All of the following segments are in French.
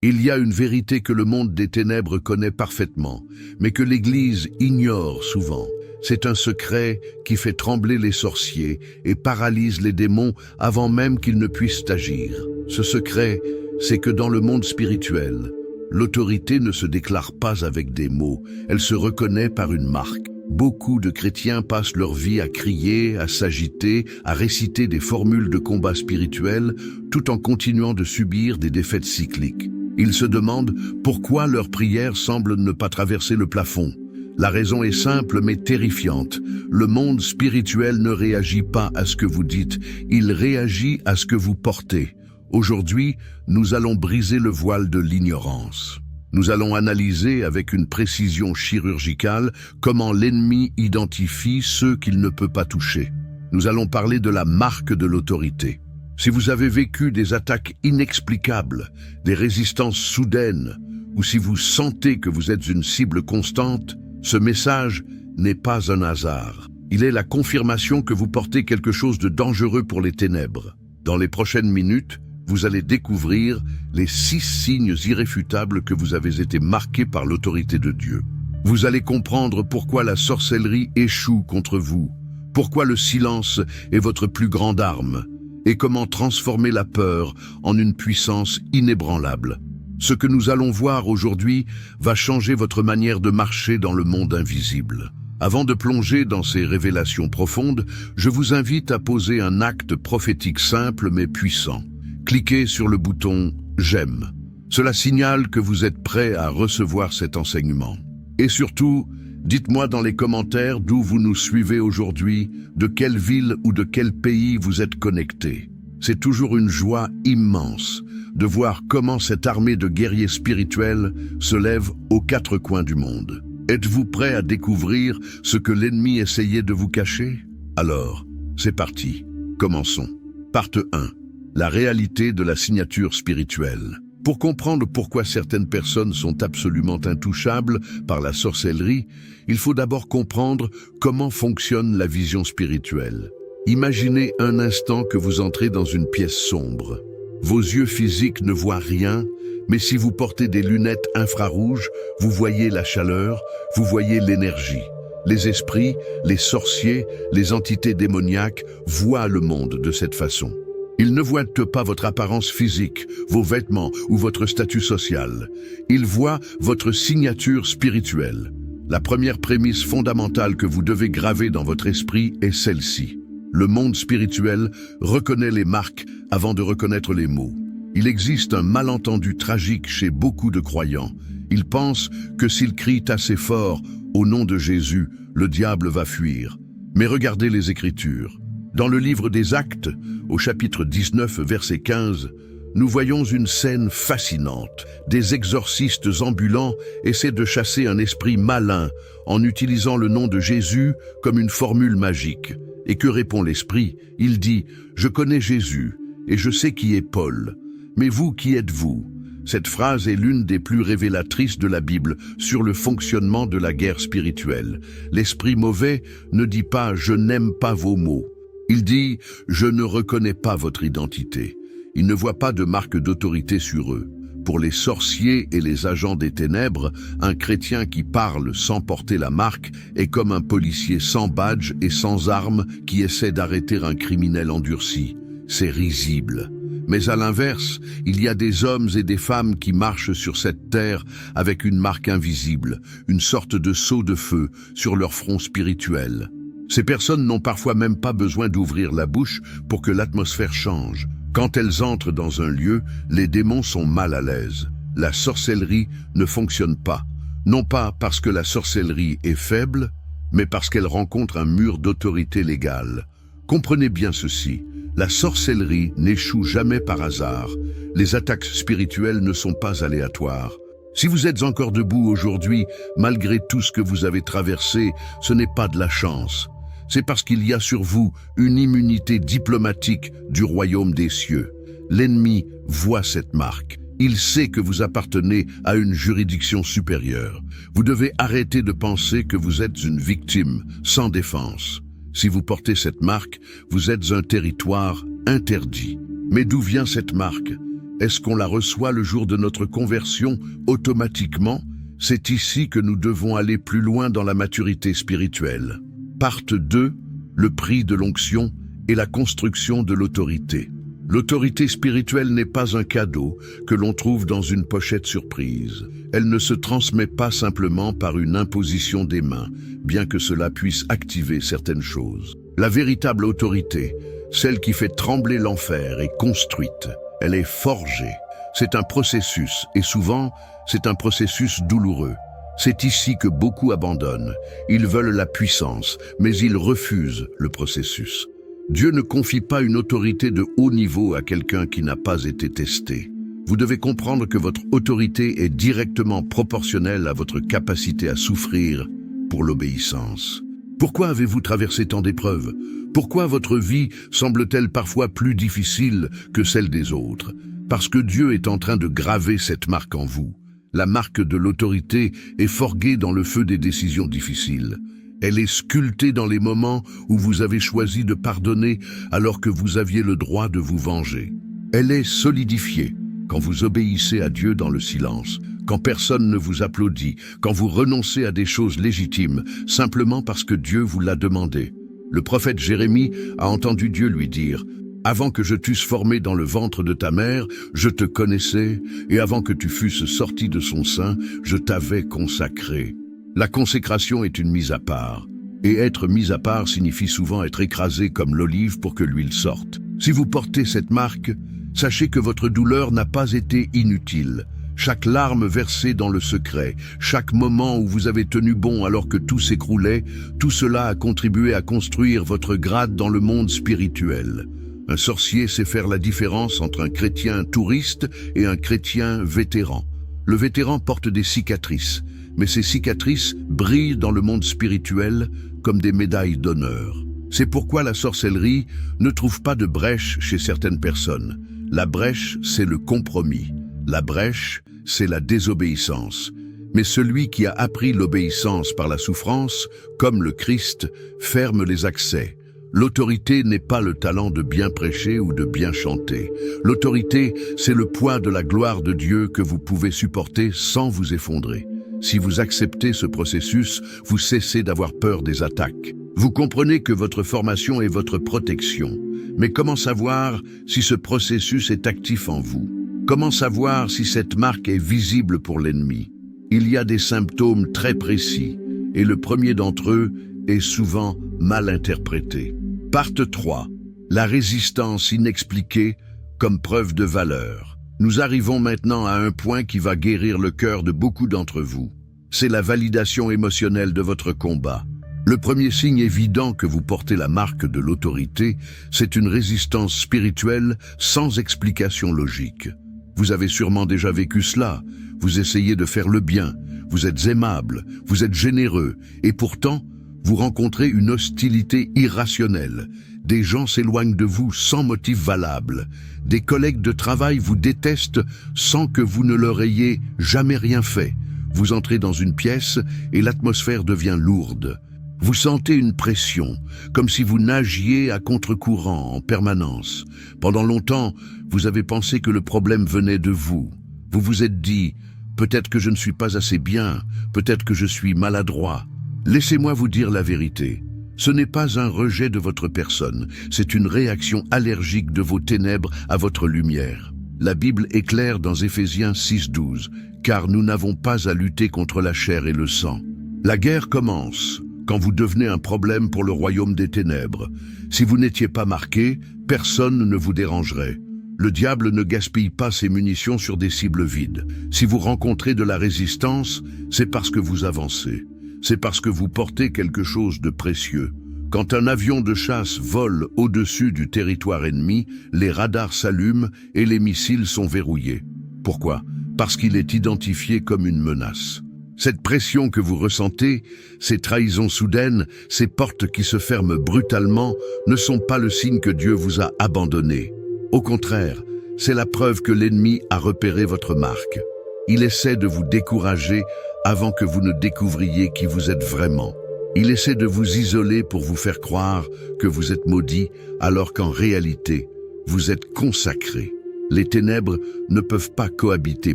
Il y a une vérité que le monde des ténèbres connaît parfaitement, mais que l'Église ignore souvent. C'est un secret qui fait trembler les sorciers et paralyse les démons avant même qu'ils ne puissent agir. Ce secret, c'est que dans le monde spirituel, l'autorité ne se déclare pas avec des mots, elle se reconnaît par une marque. Beaucoup de chrétiens passent leur vie à crier, à s'agiter, à réciter des formules de combat spirituel, tout en continuant de subir des défaites cycliques. Ils se demandent pourquoi leurs prières semblent ne pas traverser le plafond. La raison est simple mais terrifiante. Le monde spirituel ne réagit pas à ce que vous dites, il réagit à ce que vous portez. Aujourd'hui, nous allons briser le voile de l'ignorance. Nous allons analyser avec une précision chirurgicale comment l'ennemi identifie ceux qu'il ne peut pas toucher. Nous allons parler de la marque de l'autorité. Si vous avez vécu des attaques inexplicables, des résistances soudaines, ou si vous sentez que vous êtes une cible constante, ce message n'est pas un hasard. Il est la confirmation que vous portez quelque chose de dangereux pour les ténèbres. Dans les prochaines minutes, vous allez découvrir les 6 signes irréfutables que vous avez été marqués par l'autorité de Dieu. Vous allez comprendre pourquoi la sorcellerie échoue contre vous, pourquoi le silence est votre plus grande arme, et comment transformer la peur en une puissance inébranlable. Ce que nous allons voir aujourd'hui va changer votre manière de marcher dans le monde invisible. Avant de plonger dans ces révélations profondes, je vous invite à poser un acte prophétique simple mais puissant. Cliquez sur le bouton « J'aime ». Cela signale que vous êtes prêt à recevoir cet enseignement. Et surtout, dites-moi dans les commentaires d'où vous nous suivez aujourd'hui, de quelle ville ou de quel pays vous êtes connecté. C'est toujours une joie immense de voir comment cette armée de guerriers spirituels se lève aux 4 coins du monde. Êtes-vous prêt à découvrir ce que l'ennemi essayait de vous cacher? Alors, c'est parti. Commençons. Partie 1. La réalité de la signature spirituelle. Pour comprendre pourquoi certaines personnes sont absolument intouchables par la sorcellerie, il faut d'abord comprendre comment fonctionne la vision spirituelle. Imaginez un instant que vous entrez dans une pièce sombre. Vos yeux physiques ne voient rien, mais si vous portez des lunettes infrarouges, vous voyez la chaleur, vous voyez l'énergie. Les esprits, les sorciers, les entités démoniaques voient le monde de cette façon. Ils ne voient pas votre apparence physique, vos vêtements ou votre statut social. Ils voient votre signature spirituelle. La première prémisse fondamentale que vous devez graver dans votre esprit est celle-ci. Le monde spirituel reconnaît les marques avant de reconnaître les mots. Il existe un malentendu tragique chez beaucoup de croyants. Ils pensent que s'ils crient assez fort au nom de Jésus, le diable va fuir. Mais regardez les Écritures. Dans le livre des Actes, au chapitre 19, verset 15, nous voyons une scène fascinante. Des exorcistes ambulants essaient de chasser un esprit malin en utilisant le nom de Jésus comme une formule magique. Et que répond l'esprit? Il dit « Je connais Jésus et je sais qui est Paul. Mais vous, qui êtes-vous » Cette phrase est l'une des plus révélatrices de la Bible sur le fonctionnement de la guerre spirituelle. L'esprit mauvais ne dit pas « Je n'aime pas vos mots ». Il dit « Je ne reconnais pas votre identité ». Il ne voit pas de marque d'autorité sur eux. Pour les sorciers et les agents des ténèbres, un chrétien qui parle sans porter la marque est comme un policier sans badge et sans arme qui essaie d'arrêter un criminel endurci. C'est risible. Mais à l'inverse, il y a des hommes et des femmes qui marchent sur cette terre avec une marque invisible, une sorte de sceau de feu sur leur front spirituel. Ces personnes n'ont parfois même pas besoin d'ouvrir la bouche pour que l'atmosphère change. Quand elles entrent dans un lieu, les démons sont mal à l'aise. La sorcellerie ne fonctionne pas. Non pas parce que la sorcellerie est faible, mais parce qu'elle rencontre un mur d'autorité légale. Comprenez bien ceci, la sorcellerie n'échoue jamais par hasard. Les attaques spirituelles ne sont pas aléatoires. Si vous êtes encore debout aujourd'hui, malgré tout ce que vous avez traversé, ce n'est pas de la chance. C'est parce qu'il y a sur vous une immunité diplomatique du royaume des cieux. L'ennemi voit cette marque. Il sait que vous appartenez à une juridiction supérieure. Vous devez arrêter de penser que vous êtes une victime sans défense. Si vous portez cette marque, vous êtes un territoire interdit. Mais d'où vient cette marque? Est-ce qu'on la reçoit le jour de notre conversion automatiquement? C'est ici que nous devons aller plus loin dans la maturité spirituelle. Partie 2, le prix de l'onction et la construction de l'autorité. L'autorité spirituelle n'est pas un cadeau que l'on trouve dans une pochette surprise. Elle ne se transmet pas simplement par une imposition des mains, bien que cela puisse activer certaines choses. La véritable autorité, celle qui fait trembler l'enfer, est construite. Elle est forgée. C'est un processus, et souvent, c'est un processus douloureux. C'est ici que beaucoup abandonnent. Ils veulent la puissance, mais ils refusent le processus. Dieu ne confie pas une autorité de haut niveau à quelqu'un qui n'a pas été testé. Vous devez comprendre que votre autorité est directement proportionnelle à votre capacité à souffrir pour l'obéissance. Pourquoi avez-vous traversé tant d'épreuves? Pourquoi votre vie semble-t-elle parfois plus difficile que celle des autres? Parce que Dieu est en train de graver cette marque en vous. La marque de l'autorité est forgée dans le feu des décisions difficiles. Elle est sculptée dans les moments où vous avez choisi de pardonner alors que vous aviez le droit de vous venger. Elle est solidifiée quand vous obéissez à Dieu dans le silence, quand personne ne vous applaudit, quand vous renoncez à des choses légitimes, simplement parce que Dieu vous l'a demandé. Le prophète Jérémie a entendu Dieu lui dire « Avant que je t'eusse formé dans le ventre de ta mère, je te connaissais, et avant que tu fusses sorti de son sein, je t'avais consacré. » La consécration est une mise à part, et être mis à part signifie souvent être écrasé comme l'olive pour que l'huile sorte. Si vous portez cette marque, sachez que votre douleur n'a pas été inutile. Chaque larme versée dans le secret, chaque moment où vous avez tenu bon alors que tout s'écroulait, tout cela a contribué à construire votre grade dans le monde spirituel. Un sorcier sait faire la différence entre un chrétien touriste et un chrétien vétéran. Le vétéran porte des cicatrices, mais ces cicatrices brillent dans le monde spirituel comme des médailles d'honneur. C'est pourquoi la sorcellerie ne trouve pas de brèche chez certaines personnes. La brèche, c'est le compromis. La brèche, c'est la désobéissance. Mais celui qui a appris l'obéissance par la souffrance, comme le Christ, ferme les accès. L'autorité n'est pas le talent de bien prêcher ou de bien chanter. L'autorité, c'est le poids de la gloire de Dieu que vous pouvez supporter sans vous effondrer. Si vous acceptez ce processus, vous cessez d'avoir peur des attaques. Vous comprenez que votre formation est votre protection. Mais comment savoir si ce processus est actif en vous? Comment savoir si cette marque est visible pour l'ennemi? Il y a des symptômes très précis, et le premier d'entre eux est souvent mal interprété. Partie 3. La résistance inexpliquée comme preuve de valeur. Nous arrivons maintenant à un point qui va guérir le cœur de beaucoup d'entre vous. C'est la validation émotionnelle de votre combat. Le premier signe évident que vous portez la marque de l'autorité, c'est une résistance spirituelle sans explication logique. Vous avez sûrement déjà vécu cela. Vous essayez de faire le bien, vous êtes aimable, vous êtes généreux, et pourtant, vous rencontrez une hostilité irrationnelle. Des gens s'éloignent de vous sans motif valable. Des collègues de travail vous détestent sans que vous ne leur ayez jamais rien fait. Vous entrez dans une pièce et l'atmosphère devient lourde. Vous sentez une pression, comme si vous nagiez à contre-courant en permanence. Pendant longtemps, vous avez pensé que le problème venait de vous. Vous vous êtes dit « Peut-être que je ne suis pas assez bien, peut-être que je suis maladroit ». Laissez-moi vous dire la vérité. Ce n'est pas un rejet de votre personne, c'est une réaction allergique de vos ténèbres à votre lumière. La Bible est claire dans Éphésiens 6:12, « Car nous n'avons pas à lutter contre la chair et le sang ». La guerre commence quand vous devenez un problème pour le royaume des ténèbres. Si vous n'étiez pas marqué, personne ne vous dérangerait. Le diable ne gaspille pas ses munitions sur des cibles vides. Si vous rencontrez de la résistance, c'est parce que vous avancez. C'est parce que vous portez quelque chose de précieux. Quand un avion de chasse vole au-dessus du territoire ennemi, les radars s'allument et les missiles sont verrouillés. Pourquoi? Parce qu'il est identifié comme une menace. Cette pression que vous ressentez, ces trahisons soudaines, ces portes qui se ferment brutalement, ne sont pas le signe que Dieu vous a abandonné. Au contraire, c'est la preuve que l'ennemi a repéré votre marque. Il essaie de vous décourager avant que vous ne découvriez qui vous êtes vraiment. Il essaie de vous isoler pour vous faire croire que vous êtes maudit, alors qu'en réalité, vous êtes consacré. Les ténèbres ne peuvent pas cohabiter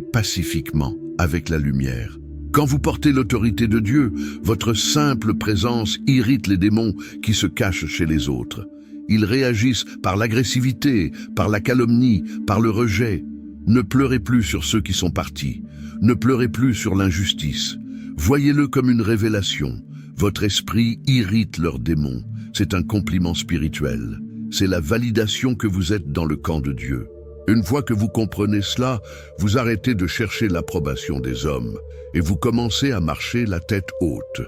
pacifiquement avec la lumière. Quand vous portez l'autorité de Dieu, votre simple présence irrite les démons qui se cachent chez les autres. Ils réagissent par l'agressivité, par la calomnie, par le rejet. Ne pleurez plus sur ceux qui sont partis. Ne pleurez plus sur l'injustice. Voyez-le comme une révélation. Votre esprit irrite leurs démons. C'est un compliment spirituel. C'est la validation que vous êtes dans le camp de Dieu. Une fois que vous comprenez cela, vous arrêtez de chercher l'approbation des hommes et vous commencez à marcher la tête haute.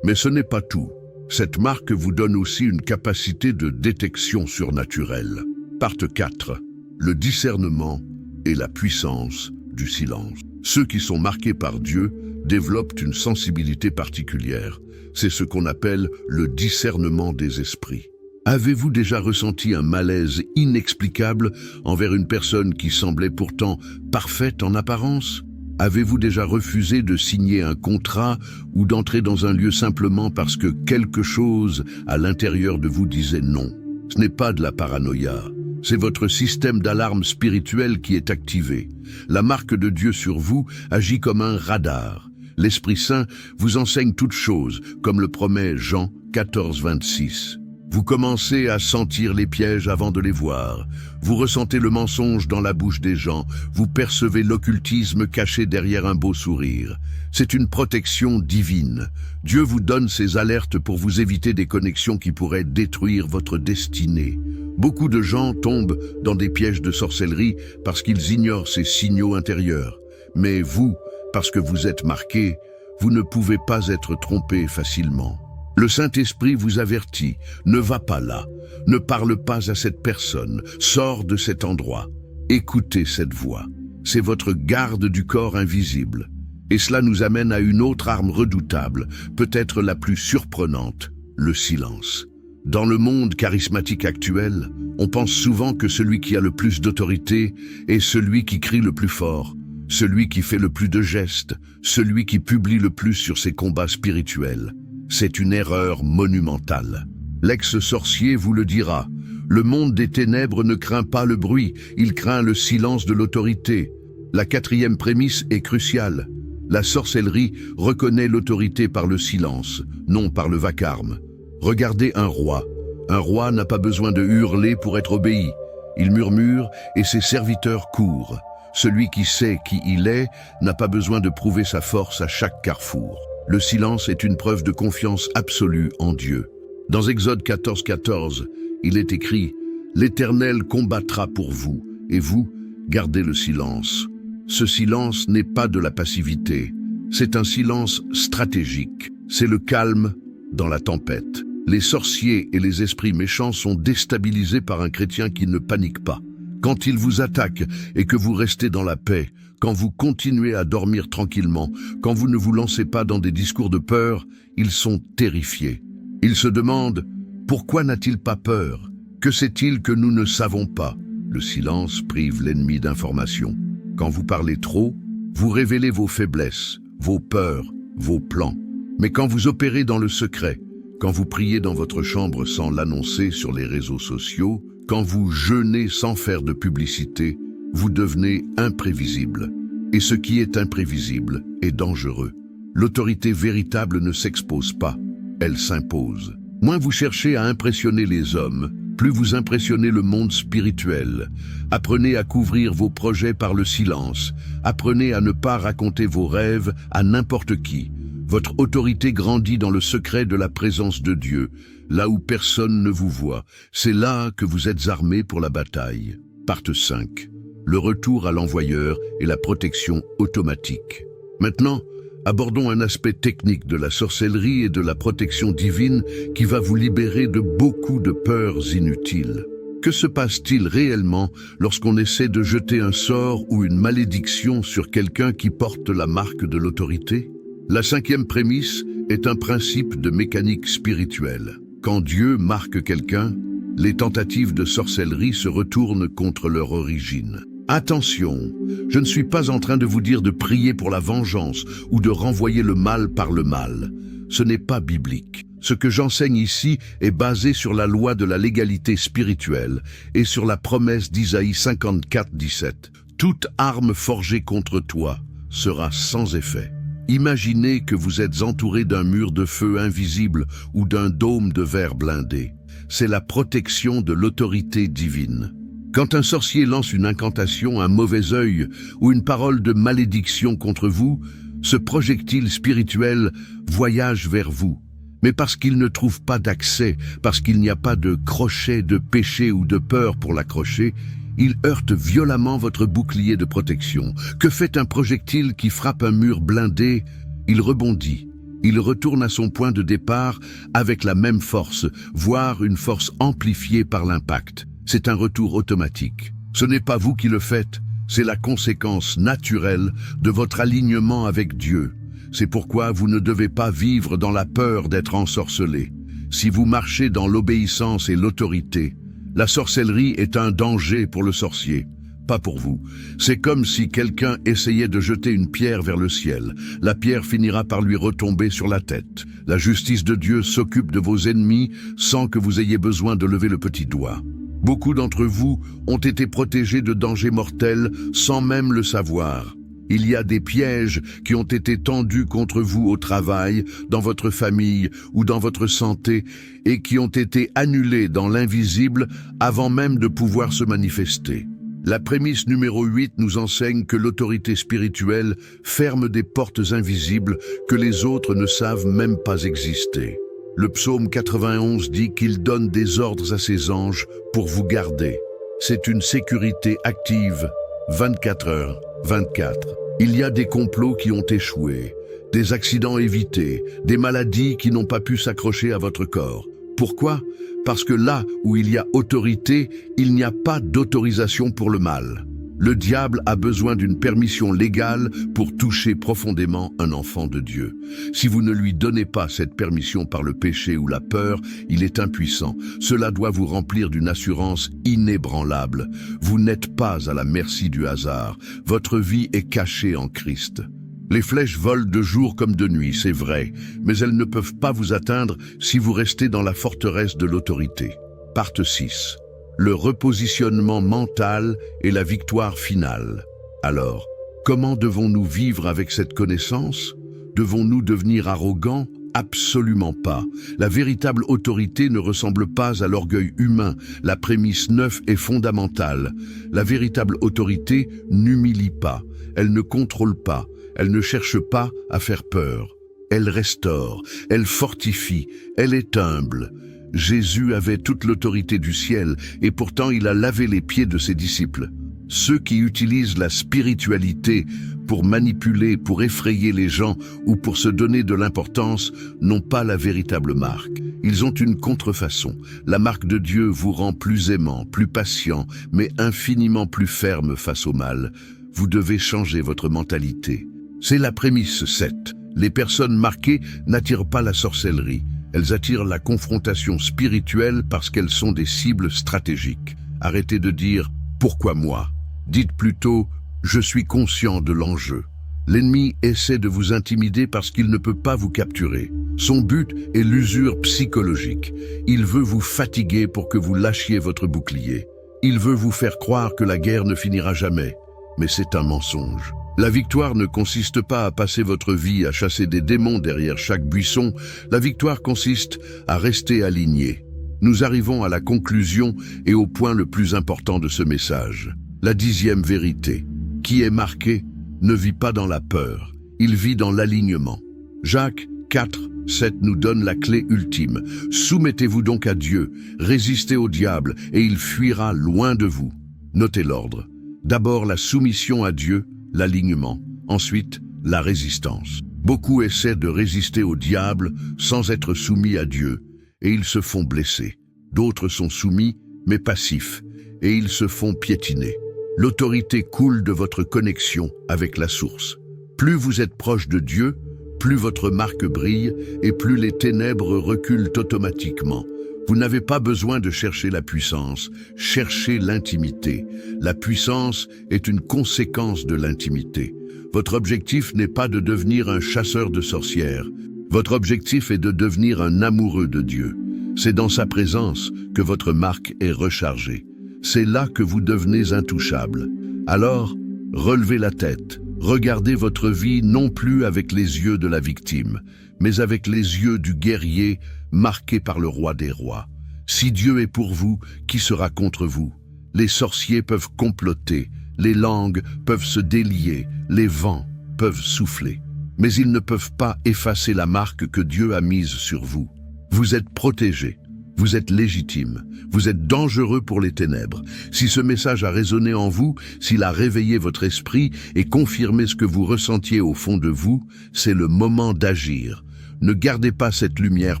Mais ce n'est pas tout. Cette marque vous donne aussi une capacité de détection surnaturelle. Partie 4. Le discernement et la puissance du silence. Ceux qui sont marqués par Dieu développent une sensibilité particulière. C'est ce qu'on appelle le discernement des esprits. Avez-vous déjà ressenti un malaise inexplicable envers une personne qui semblait pourtant parfaite en apparence? Avez-vous déjà refusé de signer un contrat ou d'entrer dans un lieu simplement parce que quelque chose à l'intérieur de vous disait non? Ce n'est pas de la paranoïa, c'est votre système d'alarme spirituelle qui est activé. La marque de Dieu sur vous agit comme un radar. L'Esprit Saint vous enseigne toutes choses, comme le promet Jean 14, 26. Vous commencez à sentir les pièges avant de les voir. Vous ressentez le mensonge dans la bouche des gens. Vous percevez l'occultisme caché derrière un beau sourire. C'est une protection divine. Dieu vous donne ces alertes pour vous éviter des connexions qui pourraient détruire votre destinée. Beaucoup de gens tombent dans des pièges de sorcellerie parce qu'ils ignorent ces signaux intérieurs. Mais vous, parce que vous êtes marqué, vous ne pouvez pas être trompé facilement. Le Saint-Esprit vous avertit, ne va pas là, ne parle pas à cette personne, sors de cet endroit. Écoutez cette voix. C'est votre garde du corps invisible. Et cela nous amène à une autre arme redoutable, peut-être la plus surprenante, le silence. Dans le monde charismatique actuel, on pense souvent que celui qui a le plus d'autorité est celui qui crie le plus fort, celui qui fait le plus de gestes, celui qui publie le plus sur ses combats spirituels. C'est une erreur monumentale. L'ex-sorcier vous le dira. Le monde des ténèbres ne craint pas le bruit, il craint le silence de l'autorité. La 4e prémisse est cruciale. La sorcellerie reconnaît l'autorité par le silence, non par le vacarme. Regardez un roi. Un roi n'a pas besoin de hurler pour être obéi. Il murmure et ses serviteurs courent. Celui qui sait qui il est n'a pas besoin de prouver sa force à chaque carrefour. Le silence est une preuve de confiance absolue en Dieu. Dans Exode 14, 14, il est écrit « L'Éternel combattra pour vous, et vous, gardez le silence. » Ce silence n'est pas de la passivité, c'est un silence stratégique. C'est le calme dans la tempête. Les sorciers et les esprits méchants sont déstabilisés par un chrétien qui ne panique pas. Quand ils vous attaquent et que vous restez dans la paix, quand vous continuez à dormir tranquillement, quand vous ne vous lancez pas dans des discours de peur, ils sont terrifiés. Ils se demandent « Pourquoi n'a-t-il pas peur? Que sait-il que nous ne savons pas ?» Le silence prive l'ennemi d'informations. Quand vous parlez trop, vous révélez vos faiblesses, vos peurs, vos plans. Mais quand vous opérez dans le secret, quand vous priez dans votre chambre sans l'annoncer sur les réseaux sociaux, quand vous jeûnez sans faire de publicité, vous devenez imprévisible. Et ce qui est imprévisible est dangereux. L'autorité véritable ne s'expose pas, elle s'impose. Moins vous cherchez à impressionner les hommes, plus vous impressionnez le monde spirituel. Apprenez à couvrir vos projets par le silence. Apprenez à ne pas raconter vos rêves à n'importe qui. Votre autorité grandit dans le secret de la présence de Dieu, là où personne ne vous voit. C'est là que vous êtes armés pour la bataille. Partie 5. Le retour à l'envoyeur et la protection automatique. Maintenant, abordons un aspect technique de la sorcellerie et de la protection divine qui va vous libérer de beaucoup de peurs inutiles. Que se passe-t-il réellement lorsqu'on essaie de jeter un sort ou une malédiction sur quelqu'un qui porte la marque de l'autorité? La 5e prémisse est un principe de mécanique spirituelle. Quand Dieu marque quelqu'un, les tentatives de sorcellerie se retournent contre leur origine. Attention, je ne suis pas en train de vous dire de prier pour la vengeance ou de renvoyer le mal par le mal. Ce n'est pas biblique. Ce que j'enseigne ici est basé sur la loi de la légalité spirituelle et sur la promesse d'Isaïe 54, 17. Toute arme forgée contre toi sera sans effet. Imaginez que vous êtes entouré d'un mur de feu invisible ou d'un dôme de verre blindé. C'est la protection de l'autorité divine. Quand un sorcier lance une incantation, un mauvais œil ou une parole de malédiction contre vous, ce projectile spirituel voyage vers vous. Mais parce qu'il ne trouve pas d'accès, parce qu'il n'y a pas de crochet de péché ou de peur pour l'accrocher, il heurte violemment votre bouclier de protection. Que fait un projectile qui frappe un mur blindé? Il rebondit. Il retourne à son point de départ avec la même force, voire une force amplifiée par l'impact. C'est un retour automatique. Ce n'est pas vous qui le faites, c'est la conséquence naturelle de votre alignement avec Dieu. C'est pourquoi vous ne devez pas vivre dans la peur d'être ensorcelé. Si vous marchez dans l'obéissance et l'autorité, la sorcellerie est un danger pour le sorcier, pas pour vous. C'est comme si quelqu'un essayait de jeter une pierre vers le ciel. La pierre finira par lui retomber sur la tête. La justice de Dieu s'occupe de vos ennemis sans que vous ayez besoin de lever le petit doigt. Beaucoup d'entre vous ont été protégés de dangers mortels sans même le savoir. Il y a des pièges qui ont été tendus contre vous au travail, dans votre famille ou dans votre santé et qui ont été annulés dans l'invisible avant même de pouvoir se manifester. La prémisse numéro 8 nous enseigne que l'autorité spirituelle ferme des portes invisibles que les autres ne savent même pas exister. Le psaume 91 dit qu'il donne des ordres à ses anges pour vous garder. C'est une sécurité active, 24 heures, 24. Il y a des complots qui ont échoué, des accidents évités, des maladies qui n'ont pas pu s'accrocher à votre corps. Pourquoi? Parce que là où il y a autorité, il n'y a pas d'autorisation pour le mal. Le diable a besoin d'une permission légale pour toucher profondément un enfant de Dieu. Si vous ne lui donnez pas cette permission par le péché ou la peur, il est impuissant. Cela doit vous remplir d'une assurance inébranlable. Vous n'êtes pas à la merci du hasard. Votre vie est cachée en Christ. Les flèches volent de jour comme de nuit, c'est vrai, mais elles ne peuvent pas vous atteindre si vous restez dans la forteresse de l'autorité. Parte 6. Le repositionnement mental et la victoire finale. Alors, comment devons-nous vivre avec cette connaissance? Devons-nous devenir arrogants? Absolument pas. La véritable autorité ne ressemble pas à l'orgueil humain. La prémisse 9 est fondamentale. La véritable autorité n'humilie pas. Elle ne contrôle pas. Elle ne cherche pas à faire peur. Elle restaure. Elle fortifie. Elle est humble. Jésus avait toute l'autorité du ciel et pourtant il a lavé les pieds de ses disciples. Ceux qui utilisent la spiritualité pour manipuler, pour effrayer les gens ou pour se donner de l'importance n'ont pas la véritable marque. Ils ont une contrefaçon. La marque de Dieu vous rend plus aimant, plus patient, mais infiniment plus ferme face au mal. Vous devez changer votre mentalité. C'est la prémisse 7. Les personnes marquées n'attirent pas la sorcellerie. Elles attirent la confrontation spirituelle parce qu'elles sont des cibles stratégiques. Arrêtez de dire « pourquoi moi ?» Dites plutôt « je suis conscient de l'enjeu ». L'ennemi essaie de vous intimider parce qu'il ne peut pas vous capturer. Son but est l'usure psychologique. Il veut vous fatiguer pour que vous lâchiez votre bouclier. Il veut vous faire croire que la guerre ne finira jamais. Mais c'est un mensonge. La victoire ne consiste pas à passer votre vie à chasser des démons derrière chaque buisson. La victoire consiste à rester aligné. Nous arrivons à la conclusion et au point le plus important de ce message. La 10e vérité. Qui est marqué ne vit pas dans la peur. Il vit dans l'alignement. Jacques 4, 7 nous donne la clé ultime. Soumettez-vous donc à Dieu, résistez au diable et il fuira loin de vous. Notez l'ordre. D'abord la soumission à Dieu, l'alignement. Ensuite, la résistance. Beaucoup essaient de résister au diable sans être soumis à Dieu, et ils se font blesser. D'autres sont soumis, mais passifs, et ils se font piétiner. L'autorité coule de votre connexion avec la source. Plus vous êtes proche de Dieu, plus votre marque brille, et plus les ténèbres reculent automatiquement. Vous n'avez pas besoin de chercher la puissance, cherchez l'intimité. La puissance est une conséquence de l'intimité. Votre objectif n'est pas de devenir un chasseur de sorcières. Votre objectif est de devenir un amoureux de Dieu. C'est dans sa présence que votre marque est rechargée. C'est là que vous devenez intouchable. Alors, relevez la tête. Regardez votre vie non plus avec les yeux de la victime, mais avec les yeux du guerrier marqué par le roi des rois. Si Dieu est pour vous, qui sera contre vous? Les sorciers peuvent comploter, les langues peuvent se délier, les vents peuvent souffler. Mais ils ne peuvent pas effacer la marque que Dieu a mise sur vous. Vous êtes protégé, vous êtes légitime, vous êtes dangereux pour les ténèbres. Si ce message a résonné en vous, s'il a réveillé votre esprit et confirmé ce que vous ressentiez au fond de vous, c'est le moment d'agir. Ne gardez pas cette lumière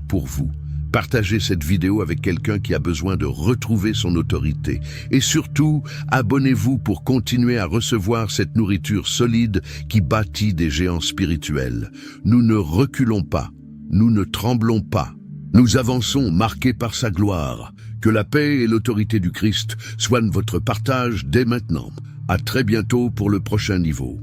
pour vous. Partagez cette vidéo avec quelqu'un qui a besoin de retrouver son autorité. Et surtout, abonnez-vous pour continuer à recevoir cette nourriture solide qui bâtit des géants spirituels. Nous ne reculons pas, nous ne tremblons pas. Nous avançons marqués par sa gloire. Que la paix et l'autorité du Christ soient votre partage dès maintenant. À très bientôt pour le prochain niveau.